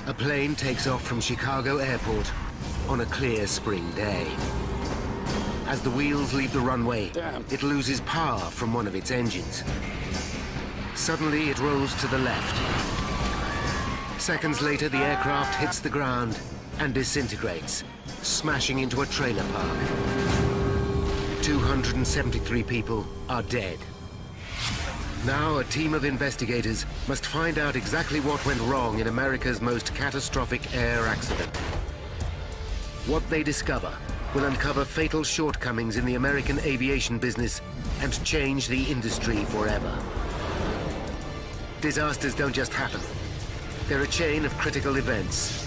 A plane takes off from Chicago Airport on a clear spring day. As the wheels leave the runway, it loses power from one of its engines. Suddenly, it rolls to the left. Seconds later, the aircraft hits the ground and disintegrates, smashing into a trailer park. 273 people are dead. Now, a team of investigators must find out exactly what went wrong in America's most catastrophic air accident. What they discover will uncover fatal shortcomings in the American aviation business and change the industry forever. Disasters don't just happen. They're a chain of critical events.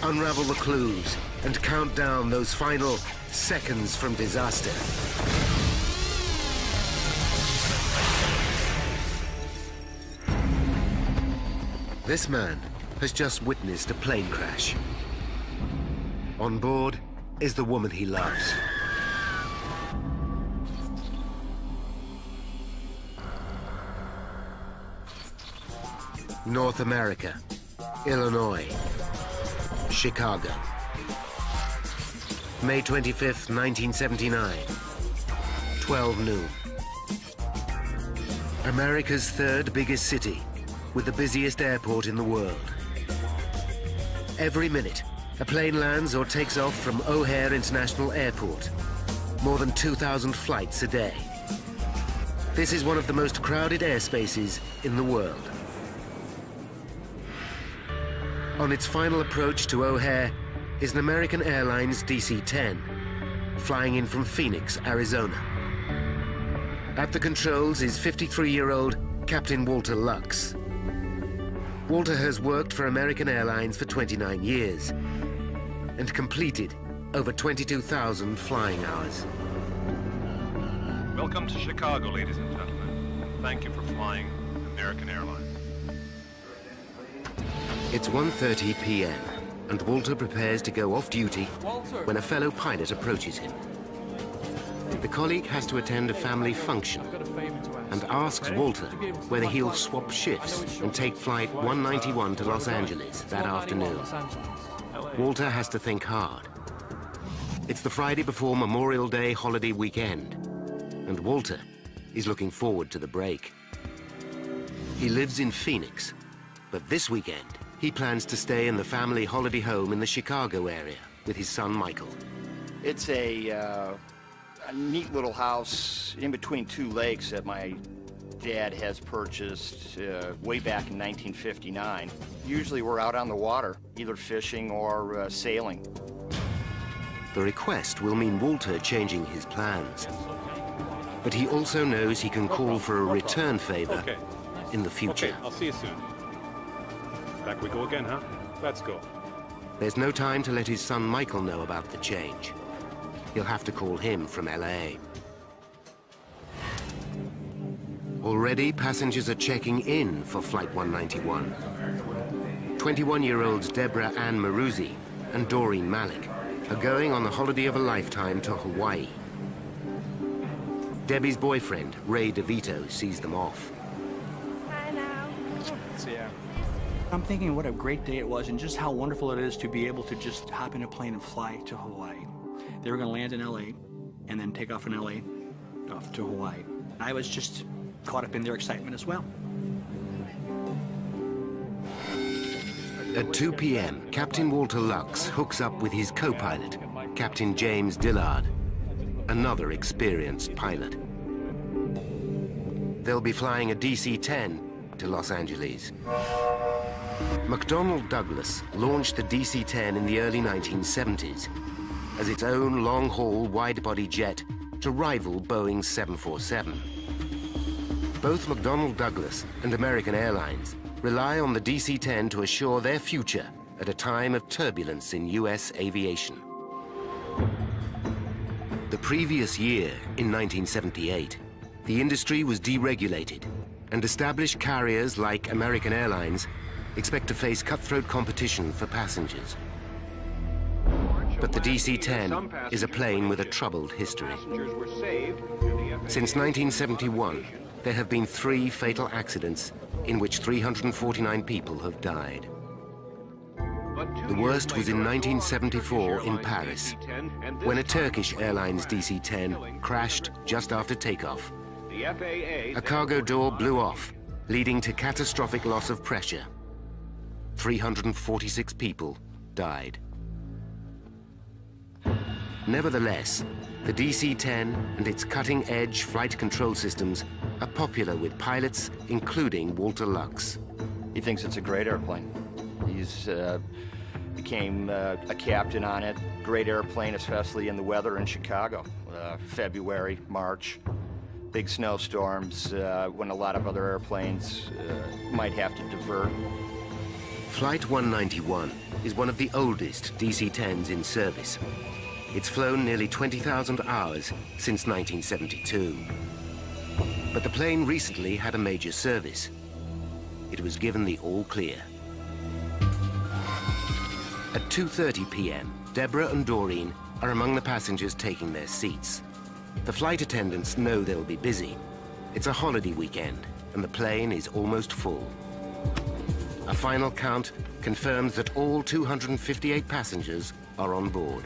Unravel the clues and count down those final seconds from disaster. This man has just witnessed a plane crash. On board is the woman he loves. North America, Illinois, Chicago. May 25th, 1979, 12 noon. America's third biggest city, with the busiest airport in the world. Every minute, a plane lands or takes off from O'Hare International Airport. More than 2,000 flights a day. This is one of the most crowded airspaces in the world. On its final approach to O'Hare is an American Airlines DC-10, flying in from Phoenix, Arizona. At the controls is 53-year-old Captain Walter Lux. Walter has worked for American Airlines for 29 years and completed over 22,000 flying hours. Welcome to Chicago, ladies and gentlemen. Thank you for flying American Airlines. It's 1:30 p.m. and Walter prepares to go off duty when a fellow pilot approaches him. The colleague has to attend a family function and asks Walter whether he'll swap shifts and take flight 191 to Los Angeles that afternoon. Walter has to think hard. It's the Friday before Memorial Day holiday weekend, and Walter is looking forward to the break. He lives in Phoenix, but this weekend he plans to stay in the family holiday home in the Chicago area with his son Michael. It's a neat little house in between two lakes that my dad has purchased way back in 1959. Usually we're out on the water, either fishing or sailing. The request will mean Walter changing his plans. But he also knows he can call for a return favor in the future. Okay, I'll see you soon. Back we go again, huh? Let's go. There's no time to let his son Michael know about the change. He'll have to call him from LA. Already, passengers are checking in for Flight 191. 21-year-olds Deborah Ann Maruzzi and Doreen Malik are going on the holiday of a lifetime to Hawaii. Debbie's boyfriend, Ray DeVito, sees them off. Hi now. See ya. I'm thinking what a great day it was and just how wonderful it is to be able to just hop in a plane and fly to Hawaii. They were going to land in LA and then take off in LA off to Hawaii. I was just caught up in their excitement as well. At 2 p.m., Captain Walter Lux hooks up with his co-pilot, Captain James Dillard, another experienced pilot. They'll be flying a DC-10 to Los Angeles. McDonnell Douglas launched the DC-10 in the early 1970s as its own long-haul wide-body jet to rival Boeing's 747. Both McDonnell Douglas and American Airlines rely on the DC-10 to assure their future at a time of turbulence in U.S. aviation. The previous year, in 1978, the industry was deregulated, and established carriers like American Airlines expect to face cutthroat competition for passengers. But the DC-10 is a plane with a troubled history. Since 1971, there have been 3 fatal accidents in which 349 people have died. The worst was in 1974 in Paris, when a Turkish Airlines DC-10 crashed just after takeoff. A cargo door blew off, leading to catastrophic loss of pressure. 346 people died. Nevertheless, the DC-10 and its cutting-edge flight control systems are popular with pilots, including Walter Lux. He thinks it's a great airplane. He's became a captain on it. Great airplane, especially in the weather in Chicago. February, March, big snowstorms, when a lot of other airplanes might have to divert. Flight 191 is one of the oldest DC-10s in service. It's flown nearly 20,000 hours since 1972. But the plane recently had a major service. It was given the all clear. At 2:30 p.m., Deborah and Doreen are among the passengers taking their seats. The flight attendants know they'll be busy. It's a holiday weekend, and the plane is almost full. A final count confirms that all 258 passengers are on board.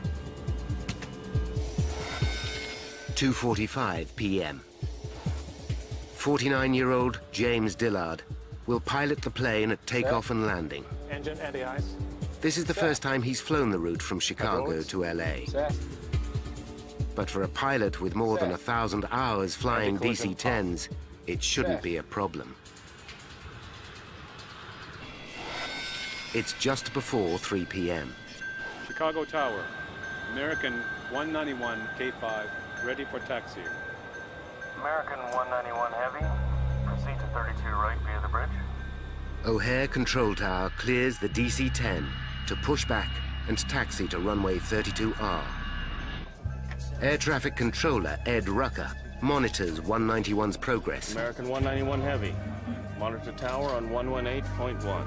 2:45 p.m. 49-year-old James Dillard will pilot the plane at takeoff and landing. Engine anti-ice. This is the first time he's flown the route from Chicago to LA. But for a pilot with more than 1,000 hours flying DC-10s, it shouldn't be a problem. It's just before 3 p.m. Chicago Tower, American 191 K5, ready for taxi. American 191 Heavy, proceed to 32 right via the bridge. O'Hare Control Tower clears the DC-10 to push back and taxi to runway 32R. Air traffic controller Ed Rucker monitors 191's progress. American 191 Heavy, monitor tower on 118.1.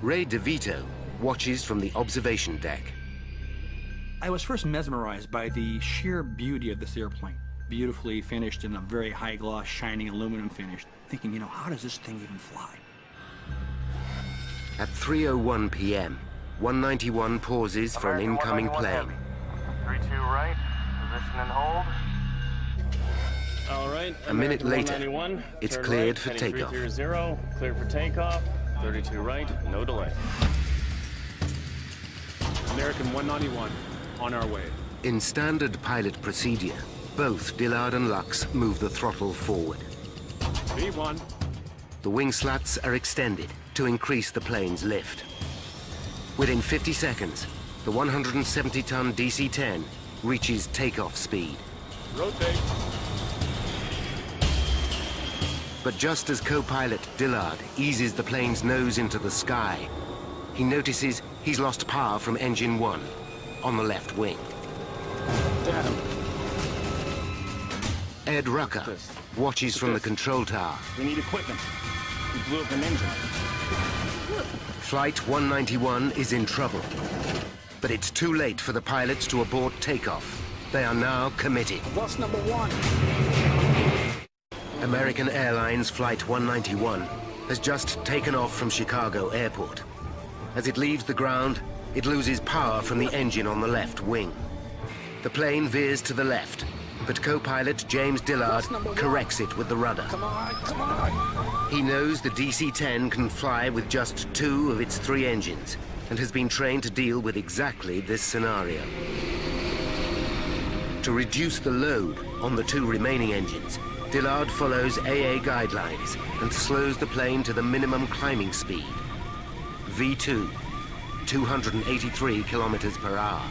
Ray DeVito watches from the observation deck. I was first mesmerized by the sheer beauty of this airplane. Beautifully finished in a very high gloss, shining aluminum finish. Thinking, how does this thing even fly? At 3:01 p.m., 191 pauses for an incoming plane. 32 right, position and hold. All right. A minute later, it's cleared for heading takeoff. 330, cleared for takeoff. 32 right, no delay. American 191, on our way. In standard pilot procedure, both Dillard and Lux move the throttle forward. V1. The wing slats are extended to increase the plane's lift. Within 50 seconds, the 170-ton DC-10 reaches takeoff speed. Rotate. But just as co-pilot Dillard eases the plane's nose into the sky, he notices he's lost power from engine 1 on the left wing. Damn. Ed Rucker watches from the control tower. We need equipment. We blew up an engine. Flight 191 is in trouble. But it's too late for the pilots to abort takeoff. They are now committed. What's number one? American Airlines Flight 191 has just taken off from Chicago Airport. As it leaves the ground, it loses power from the engine on the left wing. The plane veers to the left, but co-pilot James Dillard corrects it with the rudder. Come on, come on. He knows the DC-10 can fly with just 2 of its 3 engines and has been trained to deal with exactly this scenario. To reduce the load on the 2 remaining engines, Dillard follows AA guidelines and slows the plane to the minimum climbing speed, V2, 283 kilometers per hour.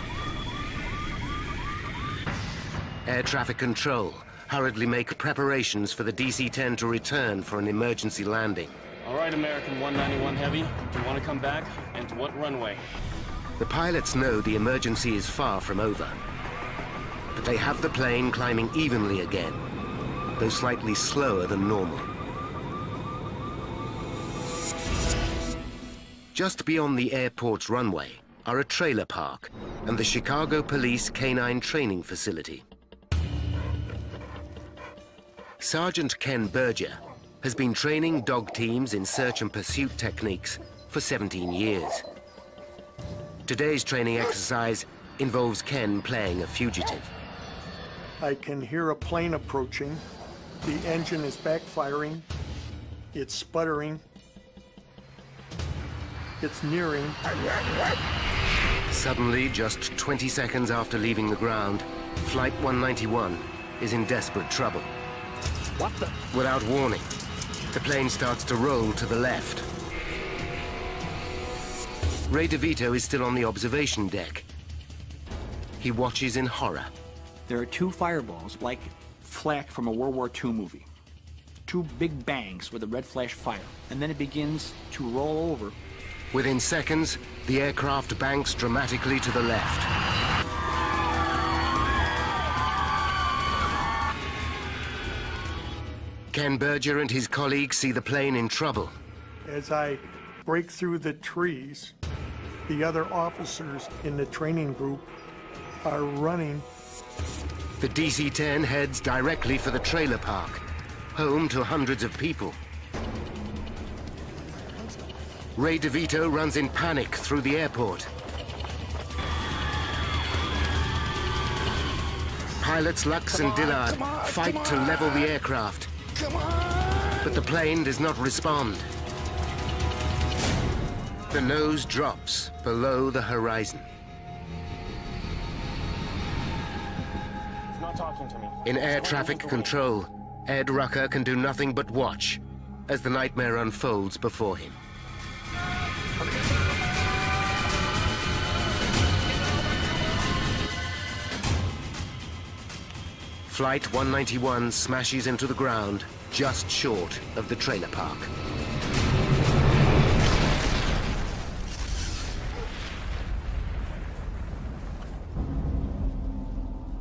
Air traffic control hurriedly make preparations for the DC-10 to return for an emergency landing. All right, American 191 Heavy, do you want to come back? And to what runway? The pilots know the emergency is far from over, but they have the plane climbing evenly again, though slightly slower than normal. Just beyond the airport's runway are a trailer park and the Chicago Police Canine Training Facility. Sergeant Ken Berger has been training dog teams in search and pursuit techniques for 17 years. Today's training exercise involves Ken playing a fugitive. I can hear a plane approaching. The engine is backfiring. It's sputtering. It's nearing. Suddenly, just 20 seconds after leaving the ground, Flight 191 is in desperate trouble. What the? Without warning, the plane starts to roll to the left. Ray DeVito is still on the observation deck. He watches in horror. There are two fireballs, like flak from a World War II movie. Two big bangs with a red flash fire, and then it begins to roll over. Within seconds, the aircraft banks dramatically to the left. Ken Berger and his colleagues see the plane in trouble. As I break through the trees, the other officers in the training group are running. The DC-10 heads directly for the trailer park, home to hundreds of people. Ray DeVito runs in panic through the airport. Pilots Lux and Dillard fight to level the aircraft. But the plane does not respond. The nose drops below the horizon. He's not talking to me. In air traffic control, Ed Rucker can do nothing but watch as the nightmare unfolds before him. Flight 191 smashes into the ground just short of the trailer park.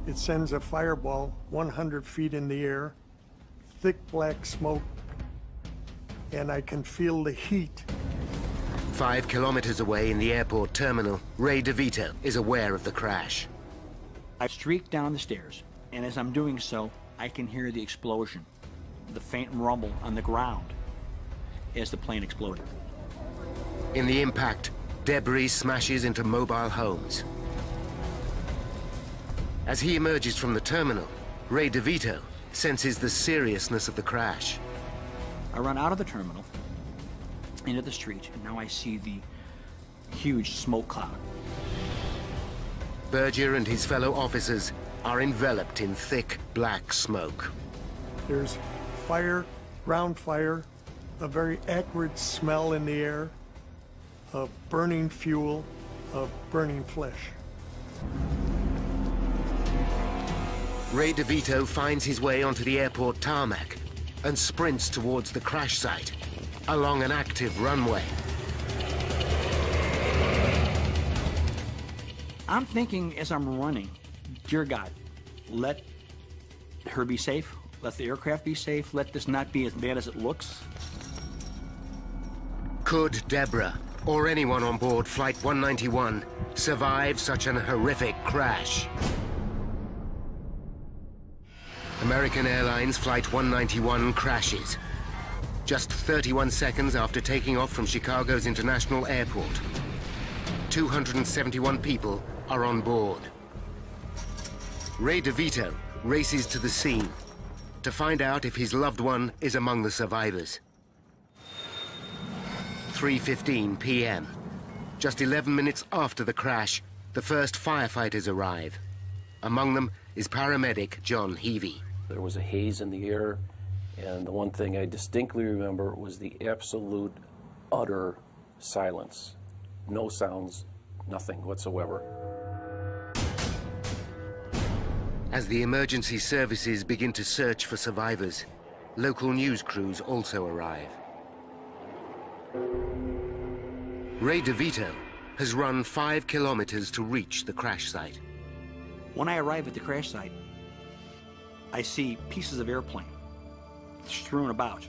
It sends a fireball 100 feet in the air, thick black smoke, and I can feel the heat. 5 kilometers away in the airport terminal, Ray DeVito is aware of the crash. I streak down the stairs, and as I'm doing so, I can hear the explosion, the faint rumble on the ground as the plane exploded. In the impact, debris smashes into mobile homes. As he emerges from the terminal, Ray DeVito senses the seriousness of the crash. I run out of the terminal, into the street, and now I see the huge smoke cloud. Berger and his fellow officers are enveloped in thick black smoke. There's fire, ground fire, a very acrid smell in the air of burning fuel, of burning flesh. Ray DeVito finds his way onto the airport tarmac and sprints towards the crash site, along an active runway. I'm thinking as I'm running, dear God, let her be safe, let the aircraft be safe, let this not be as bad as it looks. Could Deborah, or anyone on board Flight 191, survive such an horrific crash? American Airlines Flight 191 crashes. Just 31 seconds after taking off from Chicago's International Airport. 271 people are on board. Ray DeVito races to the scene to find out if his loved one is among the survivors. 3:15 p.m. Just 11 minutes after the crash, the first firefighters arrive. Among them is paramedic John Heavey. There was a haze in the air, and the one thing I distinctly remember was the absolute, utter silence. No sounds, nothing whatsoever. As the emergency services begin to search for survivors, local news crews also arrive. Ray DeVito has run 5 kilometers to reach the crash site. When I arrive at the crash site, I see pieces of airplane strewn about.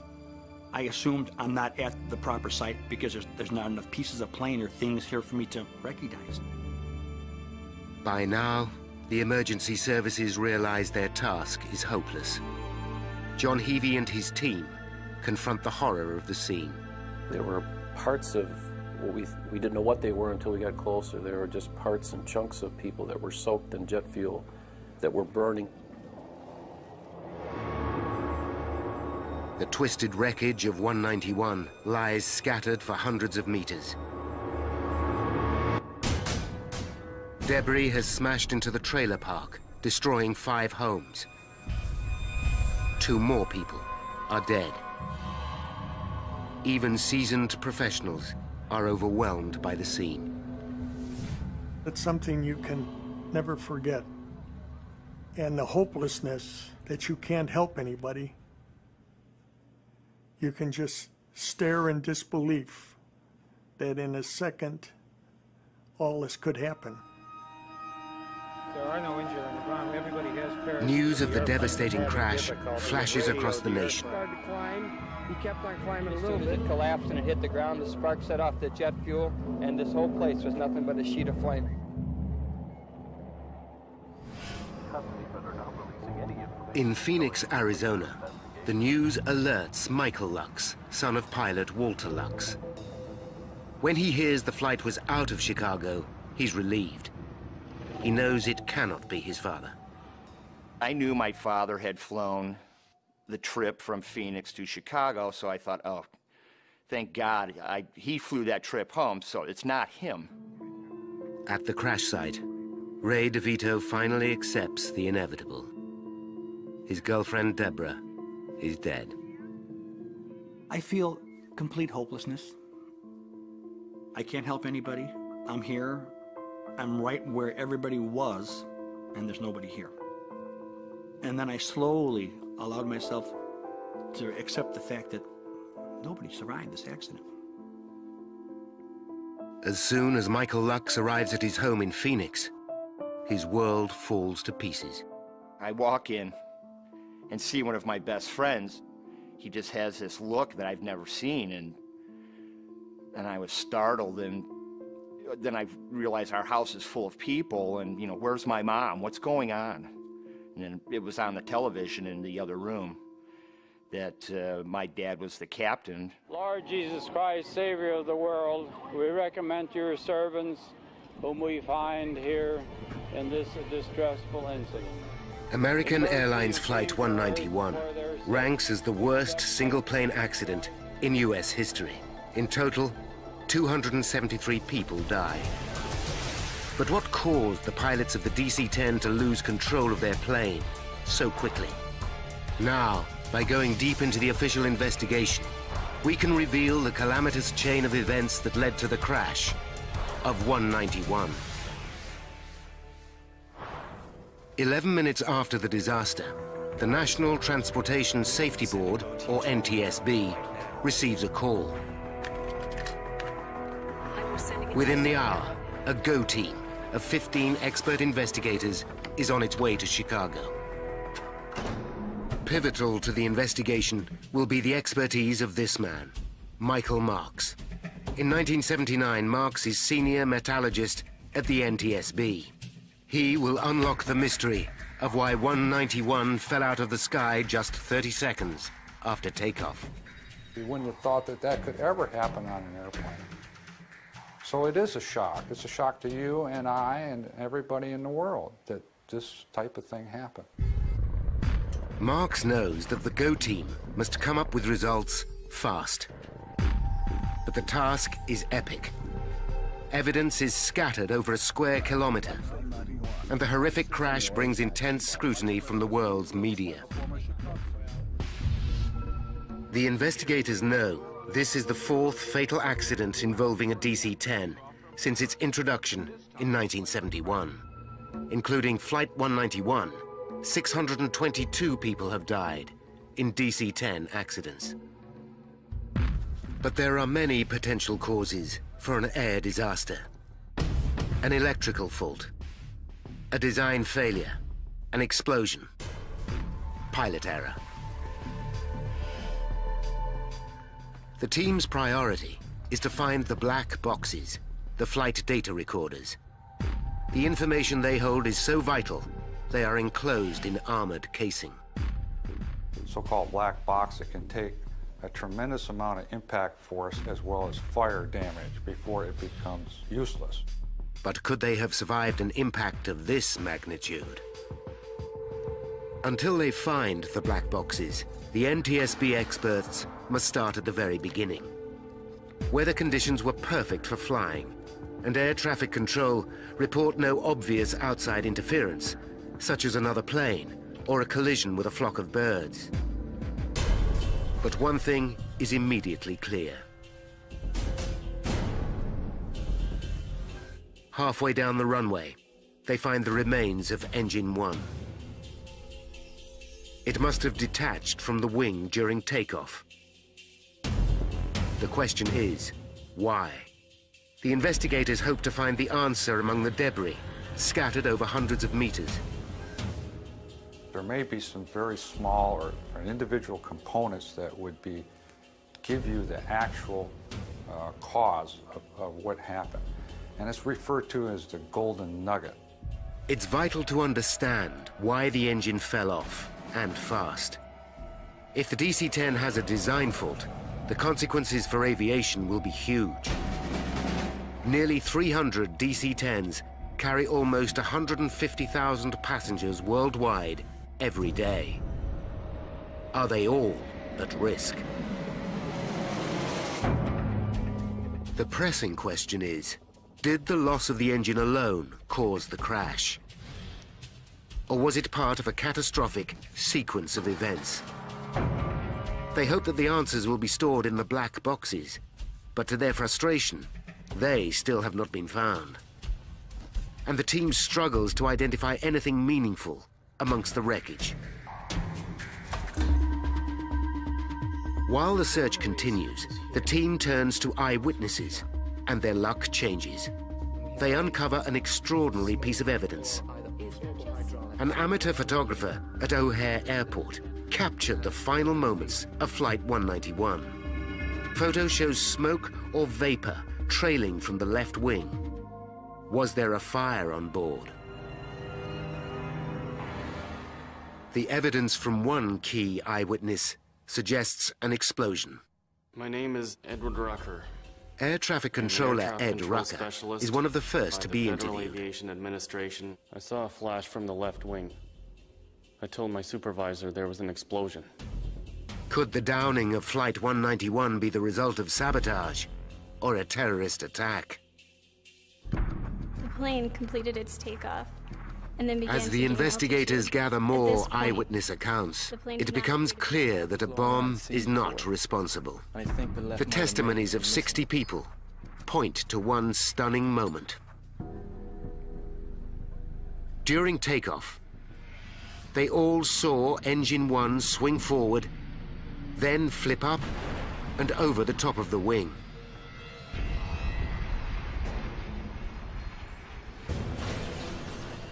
I assumed I'm not at the proper site because there's not enough pieces of plane or things here for me to recognize. By now, the emergency services realize their task is hopeless. John Heavey and his team confront the horror of the scene. There were parts of We didn't know what they were until we got closer. They were just parts and chunks of people that were soaked in jet fuel that were burning. The twisted wreckage of 191 lies scattered for hundreds of meters. Debris has smashed into the trailer park, destroying 5 homes. 2 more people are dead. Even seasoned professionals are overwhelmed by the scene. It's something you can never forget. And the hopelessness that you can't help anybody. You can just stare in disbelief that in a second, all this could happen. There are no injured on the ground. Everybody has parachutes. News of the devastating crash flashes across the nation. Started to climb. He kept on climbing a little bit. It collapsed and it hit the ground. The spark set off the jet fuel, and this whole place was nothing but a sheet of flame. In Phoenix, Arizona, the news alerts Michael Lux, son of pilot Walter Lux. When he hears the flight was out of Chicago, he's relieved. He knows it cannot be his father. I knew my father had flown the trip from Phoenix to Chicago, so I thought, oh, thank God he flew that trip home, so it's not him. At the crash site, Ray DeVito finally accepts the inevitable. His girlfriend, Deborah, is dead. I feel complete hopelessness. I can't help anybody. I'm here. I'm right where everybody was, and there's nobody here. And then I slowly allowed myself to accept the fact that nobody survived this accident. As soon as Michael Lux arrives at his home in Phoenix, his world falls to pieces. I walk in and see one of my best friends. He just has this look that I've never seen, and I was startled, and then I realized our house is full of people, and, you know, where's my mom? What's going on? And then it was on the television in the other room that my dad was the captain. Lord Jesus Christ, Savior of the world, we recommend to your servants whom we find here in this distressful incident. American Airlines Flight 191 ranks as the worst single-plane accident in U.S. history. In total, 273 people died. But what caused the pilots of the DC-10 to lose control of their plane so quickly? Now, by going deep into the official investigation, we can reveal the calamitous chain of events that led to the crash of 191. 11 minutes after the disaster, the National Transportation Safety Board, or NTSB, receives a call. Within the hour, a GO team of 15 expert investigators is on its way to Chicago. Pivotal to the investigation will be the expertise of this man, Michael Marks. In 1979, Marks is senior metallurgist at the NTSB. He will unlock the mystery of why 191 fell out of the sky just 30 seconds after takeoff. You wouldn't have thought that that could ever happen on an airplane. So it is a shock. It's a shock to you and I and everybody in the world that this type of thing happened. Marks knows that the GO team must come up with results fast. But the task is epic. Evidence is scattered over a square kilometer, and the horrific crash brings intense scrutiny from the world's media. The investigators know this is the 4th fatal accident involving a DC-10 since its introduction in 1971. Including Flight 191, 622 people have died in DC-10 accidents. But there are many potential causes for an air disaster. An electrical fault, a design failure, an explosion, pilot error. The team's priority is to find the black boxes, the flight data recorders. The information they hold is so vital, they are enclosed in armored casing. So-called black box that can take a tremendous amount of impact force as well as fire damage before it becomes useless. But could they have survived an impact of this magnitude? Until they find the black boxes, the NTSB experts must start at the very beginning. Weather conditions were perfect for flying, and air traffic control report no obvious outside interference, such as another plane or a collision with a flock of birds. But one thing is immediately clear. Halfway down the runway, they find the remains of Engine 1. It must have detached from the wing during takeoff. The question is, why? The investigators hope to find the answer among the debris, scattered over hundreds of meters. There may be some very small or individual components that would give you the actual cause of what happened. And it's referred to as the golden nugget. It's vital to understand why the engine fell off, and fast. If the DC-10 has a design fault, the consequences for aviation will be huge. Nearly 300 DC-10s carry almost 150,000 passengers worldwide every day. Are they all at risk? The pressing question is, did the loss of the engine alone cause the crash? Or was it part of a catastrophic sequence of events? They hope that the answers will be stored in the black boxes, but to their frustration, they still have not been found. And the team struggles to identify anything meaningful amongst the wreckage. While the search continues, the team turns to eyewitnesses, and their luck changes. They uncover an extraordinary piece of evidence. An amateur photographer at O'Hare Airport captured the final moments of Flight 191. Photo shows smoke or vapor trailing from the left wing. Was there a fire on board? The evidence from one key eyewitness suggests an explosion. My name is Edward Rucker. Air traffic controller Ed Rucker is one of the first to be Federal interviewed. Aviation Administration. I saw a flash from the left wing. I told my supervisor there was an explosion. Could the downing of Flight 191 be the result of sabotage or a terrorist attack? The plane completed its takeoff and then began As the investigators gather more eyewitness accounts, it becomes clear that a bomb is not responsible. The testimonies of 60 people point to one stunning moment. During takeoff, they all saw Engine 1 swing forward, then flip up and over the top of the wing.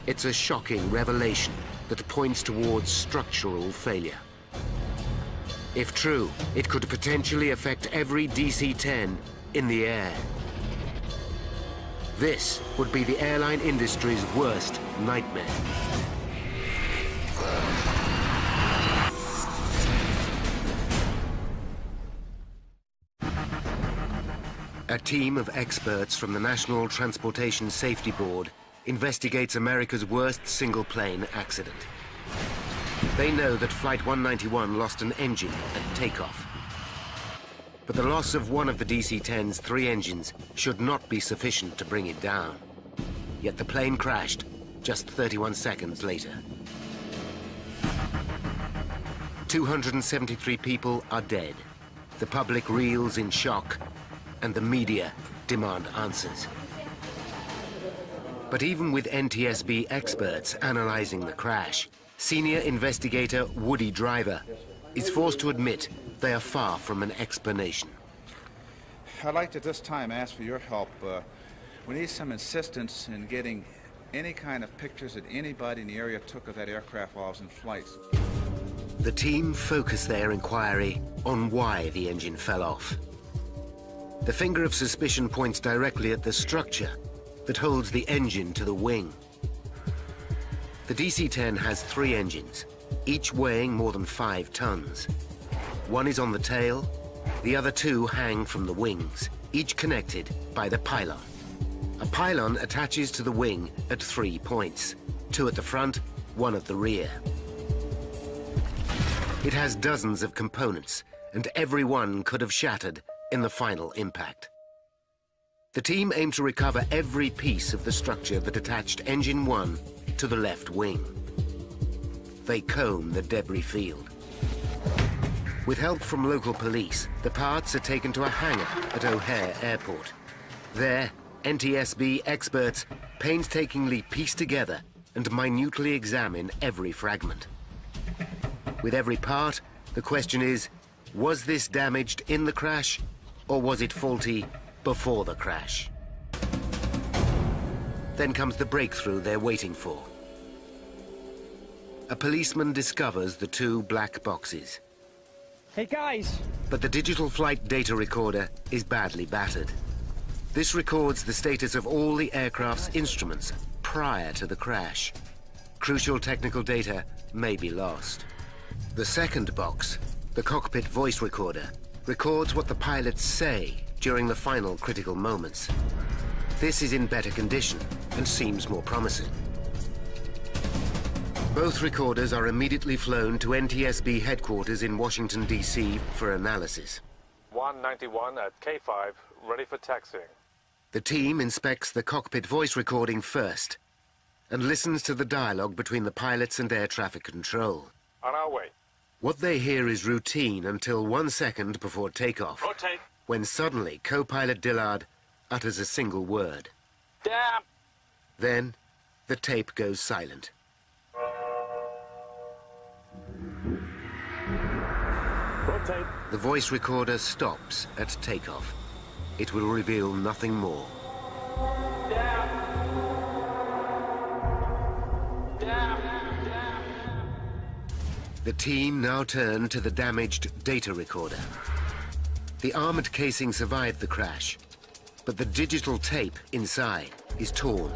It's a shocking revelation that points towards structural failure. If true, it could potentially affect every DC-10 in the air. This would be the airline industry's worst nightmare. A team of experts from the National Transportation Safety Board investigates America's worst single-plane accident. They know that Flight 191 lost an engine at takeoff. But the loss of one of the DC-10's 3 engines should not be sufficient to bring it down. Yet the plane crashed just 31 seconds later. 273 people are dead. The public reels in shock, and the media demand answers. But even with NTSB experts analyzing the crash, senior investigator Woody Driver is forced to admit they are far from an explanation. I'd like to this time ask for your help. We need some insistence in getting any kind of pictures that anybody in the area took of that aircraft while it was in flight. The team focus their inquiry on why the engine fell off. The finger of suspicion points directly at the structure that holds the engine to the wing. The DC-10 has 3 engines, each weighing more than 5 tons. One is on the tail, The other two hang from the wings, each connected by the pylon. A pylon attaches to the wing at 3 points, 2 at the front, 1 at the rear. It has dozens of components, and every one could have shattered in the final impact. The team aimed to recover every piece of the structure that attached Engine 1 to the left wing. They comb the debris field. With help from local police, the parts are taken to a hangar at O'Hare Airport. There, NTSB experts painstakingly piece together and minutely examine every fragment. With every part, the question is, was this damaged in the crash, or was it faulty before the crash? Then comes the breakthrough they're waiting for. A policeman discovers the 2 black boxes. Hey guys! But the digital flight data recorder is badly battered. This records the status of all the aircraft's instruments prior to the crash. Crucial technical data may be lost. The second box, the cockpit voice recorder, records what the pilots say during the final critical moments. This is in better condition and seems more promising. Both recorders are immediately flown to NTSB headquarters in Washington, D.C. for analysis. 191 at K5, ready for taxiing. The team inspects the cockpit voice recording first and listens to the dialogue between the pilots and air traffic control. On our way. What they hear is routine until 1 second before takeoff. Rotate. When suddenly co-pilot Dillard utters a single word. Damn! Then the tape goes silent. Rotate. The voice recorder stops at takeoff. It will reveal nothing more. The team now turn to the damaged data recorder. The armored casing survived the crash, but the digital tape inside is torn.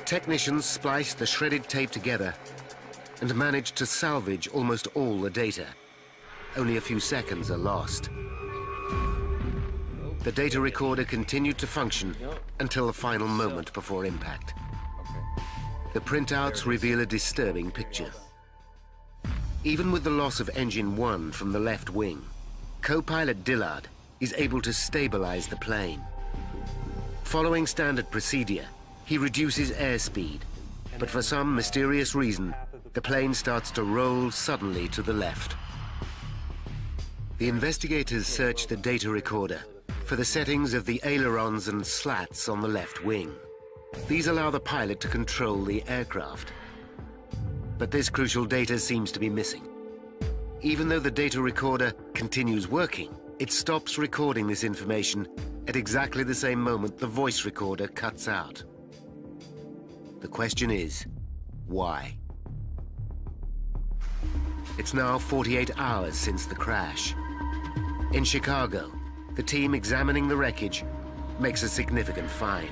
Technicians splice the shredded tape together and manage to salvage almost all the data. Only a few seconds are lost. The data recorder continued to function until the final moment before impact. The printouts reveal a disturbing picture. Even with the loss of Engine 1 from the left wing, co-pilot Dillard is able to stabilize the plane. Following standard procedure, he reduces airspeed, but for some mysterious reason, the plane starts to roll suddenly to the left. The investigators search the data recorder for the settings of the ailerons and slats on the left wing. These allow the pilot to control the aircraft. But this crucial data seems to be missing. Even though the data recorder continues working, it stops recording this information at exactly the same moment the voice recorder cuts out. The question is, why? It's now 48 hours since the crash. In Chicago, the team examining the wreckage makes a significant find.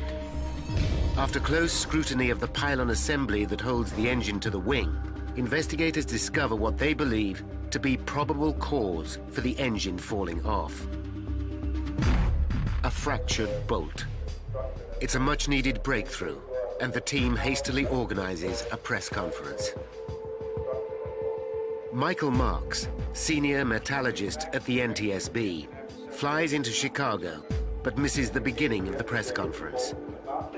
After close scrutiny of the pylon assembly that holds the engine to the wing, investigators discover what they believe to be probable cause for the engine falling off. A fractured bolt. It's a much-needed breakthrough, and the team hastily organizes a press conference. Michael Marks, senior metallurgist at the NTSB, flies into Chicago, but misses the beginning of the press conference.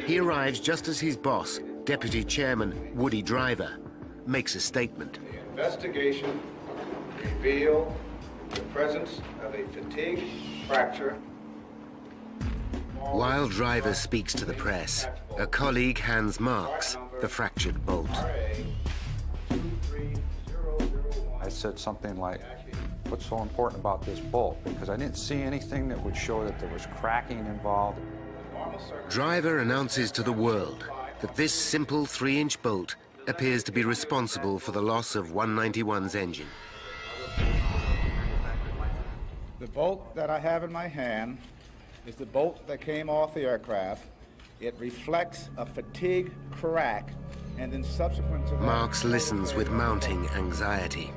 He arrives just as his boss, Deputy Chairman Woody Driver, makes a statement. The investigation revealed the presence of a fatigue fracture. While Driver speaks to the press, a colleague hands Marks the fractured bolt. I said something like, what's so important about this bolt? Because I didn't see anything that would show that there was cracking involved. Driver announces to the world that this simple 3-inch bolt appears to be responsible for the loss of 191's engine. The bolt that I have in my hand is the bolt that came off the aircraft. It reflects a fatigue crack, and then subsequent to that... Marks listens with mounting anxiety.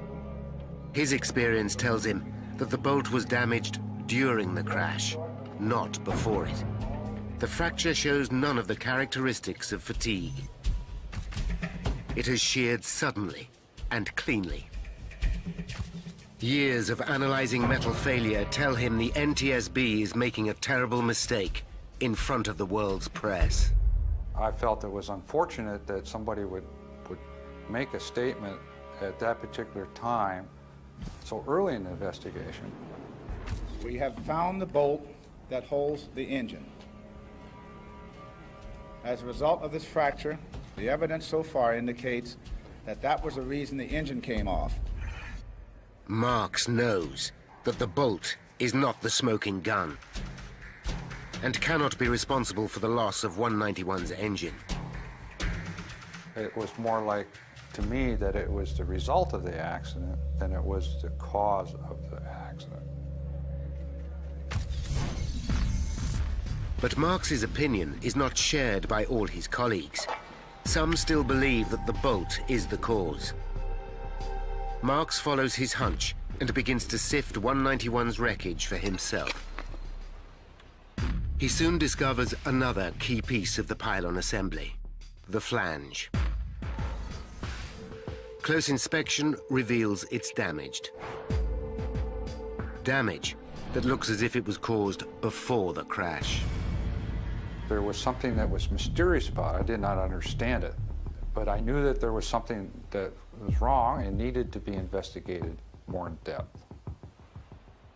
His experience tells him that the bolt was damaged during the crash, not before it. The fracture shows none of the characteristics of fatigue. It has sheared suddenly and cleanly. Years of analyzing metal failure tell him the NTSB is making a terrible mistake in front of the world's press. I felt it was unfortunate that somebody would make a statement at that particular time, so early in the investigation. We have found the bolt that holds the engine. As a result of this fracture, the evidence so far indicates that that was the reason the engine came off. Marks knows that the bolt is not the smoking gun and cannot be responsible for the loss of 191's engine. It was more like, to me, that it was the result of the accident than it was the cause of the accident. But Marks's opinion is not shared by all his colleagues. Some still believe that the bolt is the cause. Marks follows his hunch and begins to sift 191's wreckage for himself. He soon discovers another key piece of the pylon assembly, the flange. Close inspection reveals it's damaged. Damage that looks as if it was caused before the crash. There was something that was mysterious about it. I did not understand it, but I knew that there was something that was wrong and needed to be investigated more in depth.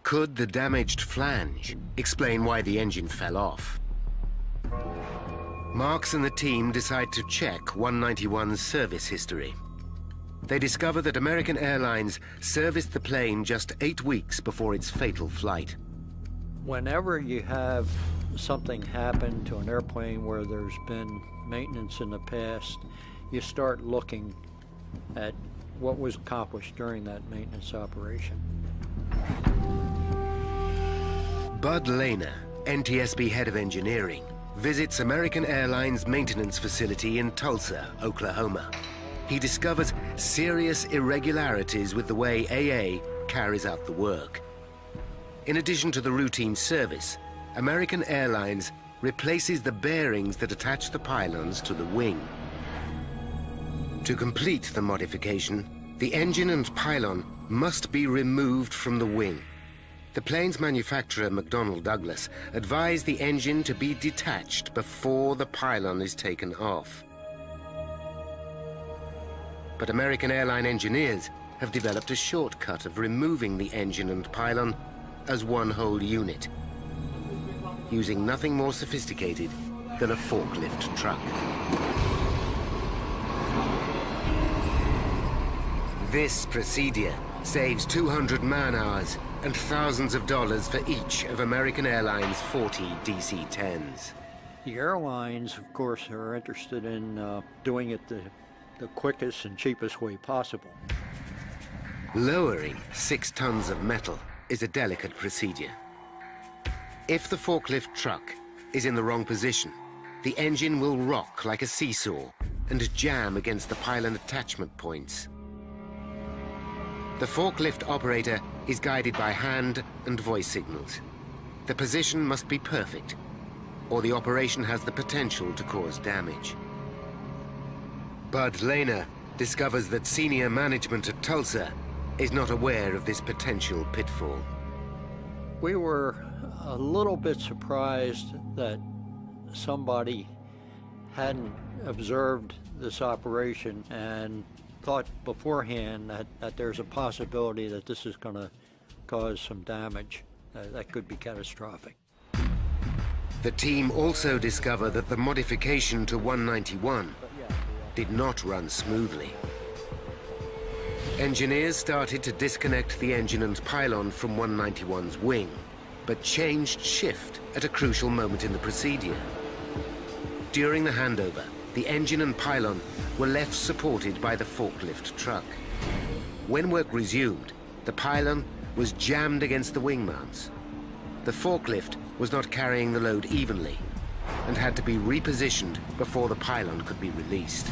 Could the damaged flange explain why the engine fell off? Marks and the team decide to check 191's service history. They discover that American Airlines serviced the plane just 8 weeks before its fatal flight. Whenever you have something happen to an airplane where there's been maintenance in the past, you start looking at what was accomplished during that maintenance operation. Bud Lehner, NTSB head of engineering, visits American Airlines maintenance facility in Tulsa, Oklahoma. He discovers serious irregularities with the way AA carries out the work. In addition to the routine service, American Airlines replaces the bearings that attach the pylons to the wing. To complete the modification, the engine and pylon must be removed from the wing. The plane's manufacturer, McDonnell Douglas, advised the engine to be detached before the pylon is taken off. But American airline engineers have developed a shortcut of removing the engine and pylon as one whole unit, using nothing more sophisticated than a forklift truck. This procedure saves 200 man-hours and thousands of dollars for each of American Airlines' 40 DC-10s. The airlines, of course, are interested in doing it the quickest and cheapest way possible. Lowering 6 tons of metal is a delicate procedure. If the forklift truck is in the wrong position, the engine will rock like a seesaw and jam against the pylon attachment points. The forklift operator is guided by hand and voice signals. The position must be perfect, or the operation has the potential to cause damage. Bud Lehner discovers that senior management at Tulsa is not aware of this potential pitfall. We were a little bit surprised that somebody hadn't observed this operation and thought beforehand that there's a possibility that this is going to cause some damage that could be catastrophic. The team also discover that the modification to 191 did not run smoothly. Engineers started to disconnect the engine and pylon from 191's wing, but changed shift at a crucial moment in the procedure. During the handover, the engine and pylon were left supported by the forklift truck. When work resumed, the pylon was jammed against the wing mounts. The forklift was not carrying the load evenly and had to be repositioned before the pylon could be released.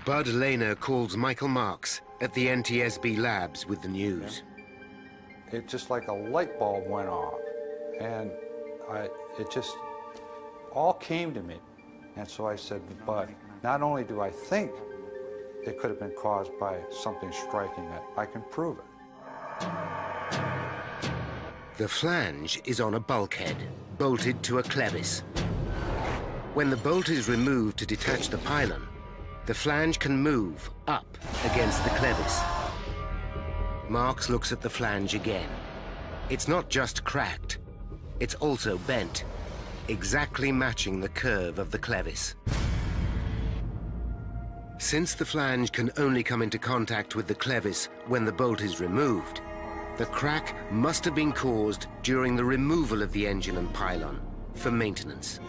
Bud Lehner calls Michael Marks at the NTSB labs with the news. it just like a light bulb went off. And it just all came to me. And so I said, but not only do I think it could have been caused by something striking it, I can prove it. The flange is on a bulkhead, bolted to a clevis. When the bolt is removed to detach the pylon, the flange can move up against the clevis. Marks looks at the flange again. It's not just cracked, it's also bent, exactly matching the curve of the clevis. Since the flange can only come into contact with the clevis when the bolt is removed, the crack must have been caused during the removal of the engine and pylon for maintenance.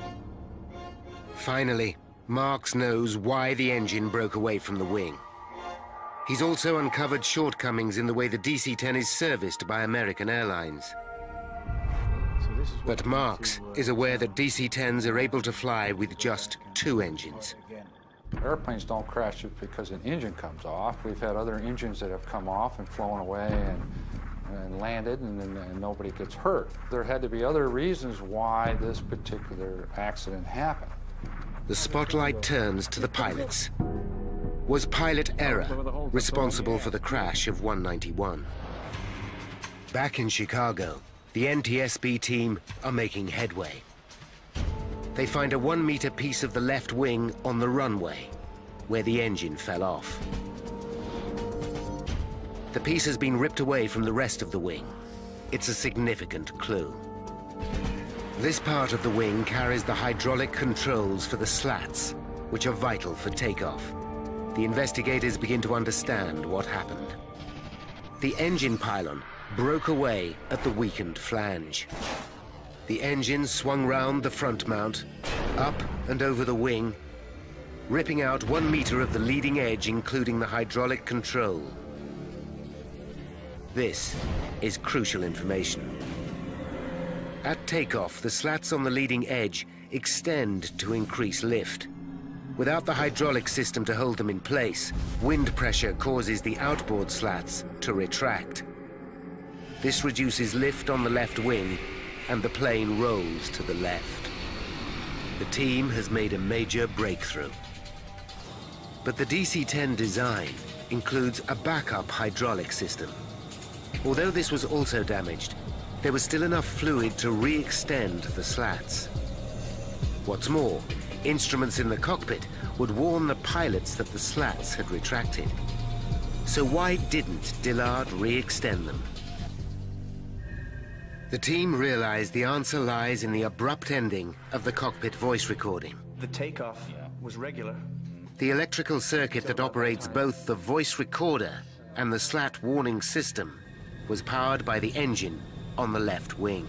Finally, Marks knows why the engine broke away from the wing. He's also uncovered shortcomings in the way the DC-10 is serviced by American Airlines. But Marks is aware that DC-10s are able to fly with just 2 engines. Airplanes don't crash just because an engine comes off. We've had other engines that have come off and flown away and landed, and nobody gets hurt. There had to be other reasons why this particular accident happened. The spotlight turns to the pilots. Was pilot error responsible for the crash of 191? Back in Chicago, the NTSB team are making headway. They find a 1-meter piece of the left wing on the runway, where the engine fell off. The piece has been ripped away from the rest of the wing. It's a significant clue. This part of the wing carries the hydraulic controls for the slats, which are vital for takeoff. The investigators begin to understand what happened. The engine pylon broke away at the weakened flange. The engine swung round the front mount, up and over the wing, ripping out 1 meter of the leading edge, including the hydraulic control. This is crucial information. At takeoff, the slats on the leading edge extend to increase lift. Without the hydraulic system to hold them in place, wind pressure causes the outboard slats to retract. This reduces lift on the left wing, and the plane rolls to the left. The team has made a major breakthrough. But the DC-10 design includes a backup hydraulic system. Although this was also damaged, there was still enough fluid to re-extend the slats. What's more, instruments in the cockpit would warn the pilots that the slats had retracted. So why didn't Dillard re-extend them? The team realized the answer lies in the abrupt ending of the cockpit voice recording. The takeoff was regular. The electrical circuit that operates both the voice recorder and the slat warning system was powered by the engine on the left wing.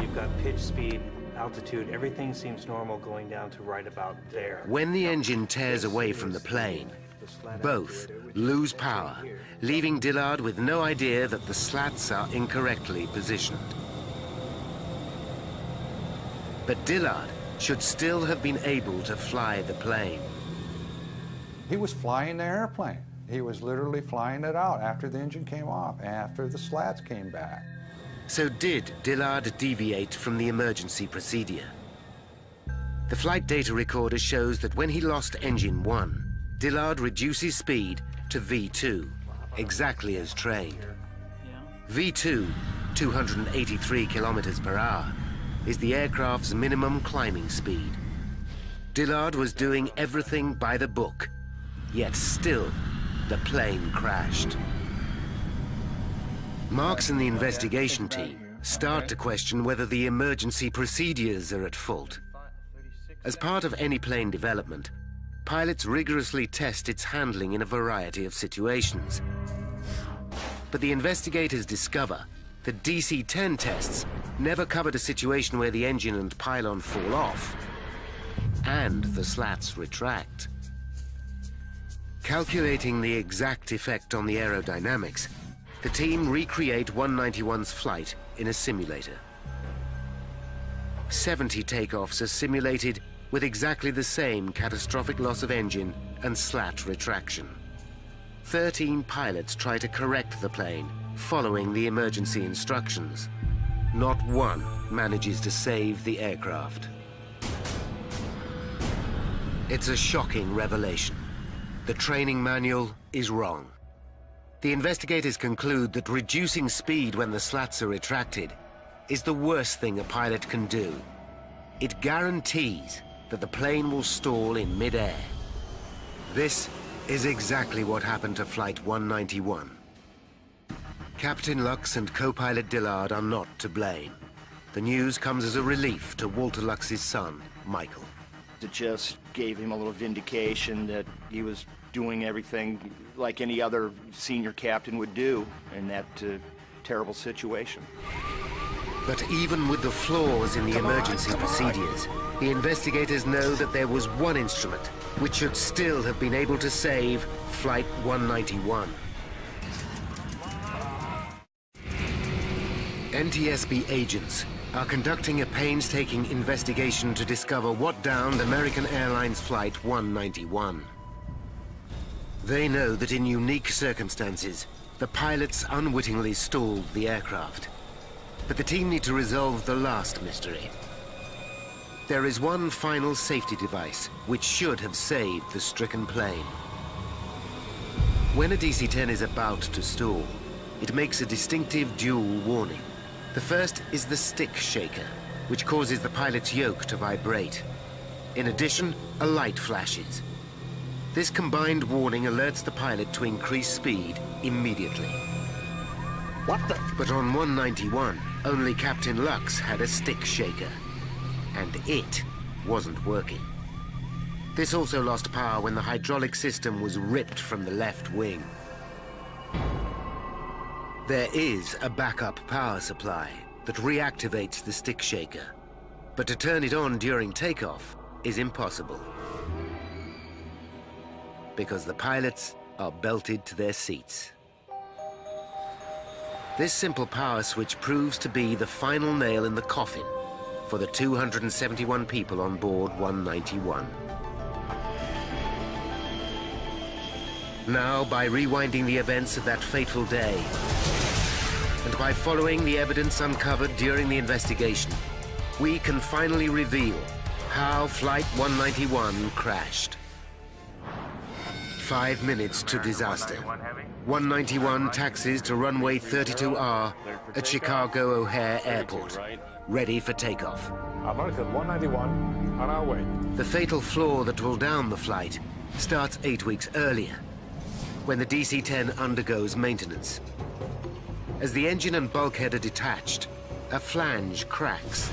You've got pitch, speed, altitude, everything seems normal going down to right about there. When the engine tears away from the plane, both lose power, leaving Dillard with no idea that the slats are incorrectly positioned. But Dillard should still have been able to fly the plane. He was flying the airplane. He was literally flying it out after the engine came off, after the slats came back. So did Dillard deviate from the emergency procedure? The flight data recorder shows that when he lost engine 1, Dillard reduces speed to V2, exactly as trained. V2, 283 kilometers per hour, is the aircraft's minimum climbing speed. Dillard was doing everything by the book, yet still, the plane crashed. Marks and the investigation team start to question whether the emergency procedures are at fault. As part of any plane development, pilots rigorously test its handling in a variety of situations. But the investigators discover that DC-10 tests never covered a situation where the engine and pylon fall off and the slats retract. Calculating the exact effect on the aerodynamics, the team recreate 191's flight in a simulator. 70 takeoffs are simulated with exactly the same catastrophic loss of engine and slat retraction. 13 pilots try to correct the plane, following the emergency instructions. Not one manages to save the aircraft. It's a shocking revelation. The training manual is wrong. The investigators conclude that reducing speed when the slats are retracted is the worst thing a pilot can do. It guarantees that the plane will stall in mid-air. This is exactly what happened to Flight 191. Captain Lux and co-pilot Dillard are not to blame. The news comes as a relief to Walter Lux's son, Michael. It just gave him a little vindication that he was doing everything like any other senior captain would do in that terrible situation. But even with the flaws in the emergency procedures, the investigators know that there was one instrument which should still have been able to save Flight 191. NTSB agents are conducting a painstaking investigation to discover what downed American Airlines Flight 191. They know that in unique circumstances, the pilots unwittingly stalled the aircraft. But the team need to resolve the last mystery. There is one final safety device which should have saved the stricken plane. When a DC-10 is about to stall, it makes a distinctive dual warning. The first is the stick shaker, which causes the pilot's yoke to vibrate. In addition, a light flashes. This combined warning alerts the pilot to increase speed immediately. What the? But on 191, only Captain Lux had a stick shaker, and it wasn't working. This also lost power when the hydraulic system was ripped from the left wing. There is a backup power supply that reactivates the stick shaker, but to turn it on during takeoff is impossible, because the pilots are belted to their seats. This simple power switch proves to be the final nail in the coffin for the 271 people on board 191. Now, by rewinding the events of that fateful day, and by following the evidence uncovered during the investigation, we can finally reveal how Flight 191 crashed. 5 minutes to disaster. 191 taxis to runway 32R at Chicago O'Hare Airport, ready for takeoff. American 191 on our way. The fatal flaw that will down the flight starts 8 weeks earlier, when the DC-10 undergoes maintenance. As the engine and bulkhead are detached, a flange cracks.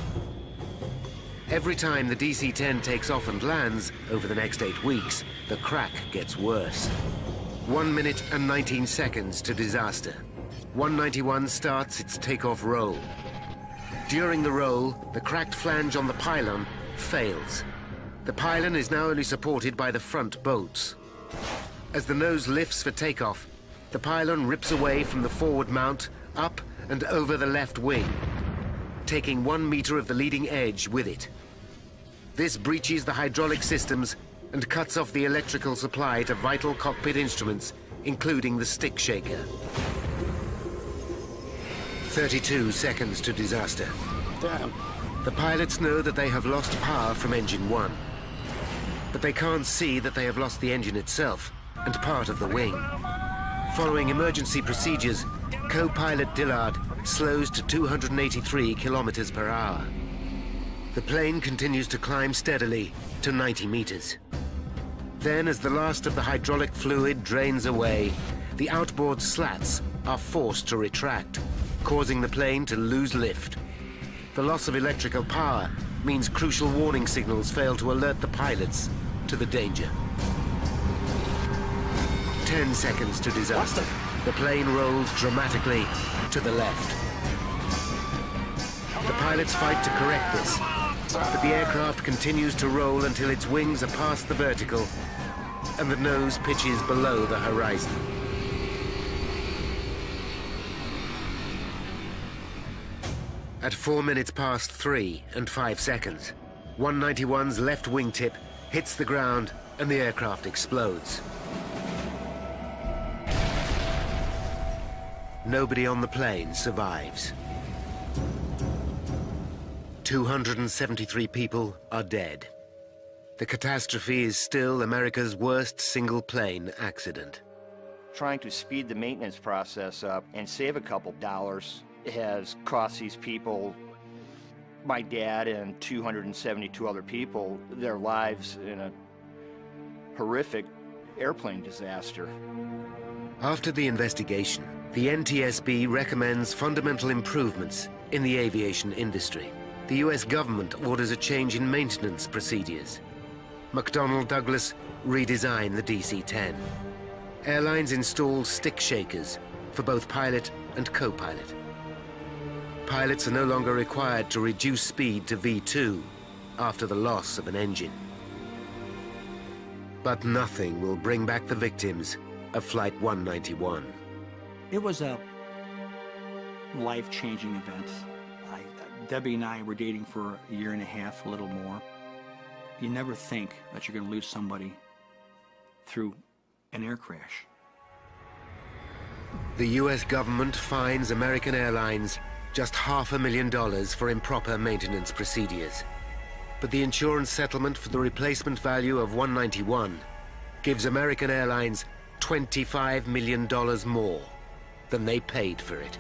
Every time the DC-10 takes off and lands over the next 8 weeks, the crack gets worse. 1 minute and 19 seconds to disaster. 191 starts its takeoff roll. During the roll, the cracked flange on the pylon fails. The pylon is now only supported by the front bolts. As the nose lifts for takeoff, the pylon rips away from the forward mount, up and over the left wing, taking 1 meter of the leading edge with it. This breaches the hydraulic systems and cuts off the electrical supply to vital cockpit instruments, including the stick shaker. 32 seconds to disaster. Damn. The pilots know that they have lost power from engine 1, but they can't see that they have lost the engine itself and part of the wing. Following emergency procedures, co-pilot Dillard slows to 283 kilometers per hour. The plane continues to climb steadily to 90 meters. Then, as the last of the hydraulic fluid drains away, the outboard slats are forced to retract, causing the plane to lose lift. The loss of electrical power means crucial warning signals fail to alert the pilots to the danger. 10 seconds to disaster. The plane rolls dramatically to the left. The pilots fight to correct this, but the aircraft continues to roll until its wings are past the vertical and the nose pitches below the horizon. At 4 minutes past 3 and 5 seconds, 191's left wingtip hits the ground and the aircraft explodes. nobody on the plane survives. 273 people are dead. The catastrophe is still America's worst single-plane accident. Trying to speed the maintenance process up and save a couple dollars has cost these people, my dad and 272 other people, their lives in a horrific airplane disaster. After the investigation, the NTSB recommends fundamental improvements in the aviation industry. The US government orders a change in maintenance procedures. McDonnell Douglas redesigned the DC-10. Airlines install stick shakers for both pilot and co-pilot. Pilots are no longer required to reduce speed to V2 after the loss of an engine. But nothing will bring back the victims of Flight 191. It was a life-changing event. Debbie and I were dating for a year and a half, a little more. You never think that you're going to lose somebody through an air crash. The US government fines American Airlines just $500,000 for improper maintenance procedures. But the insurance settlement for the replacement value of 191 gives American Airlines $25 million more than they paid for it.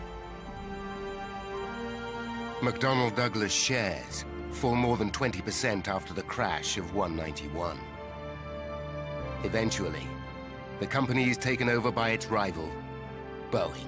McDonnell Douglas shares fall more than 20% after the crash of 191. Eventually, the company is taken over by its rival, Boeing.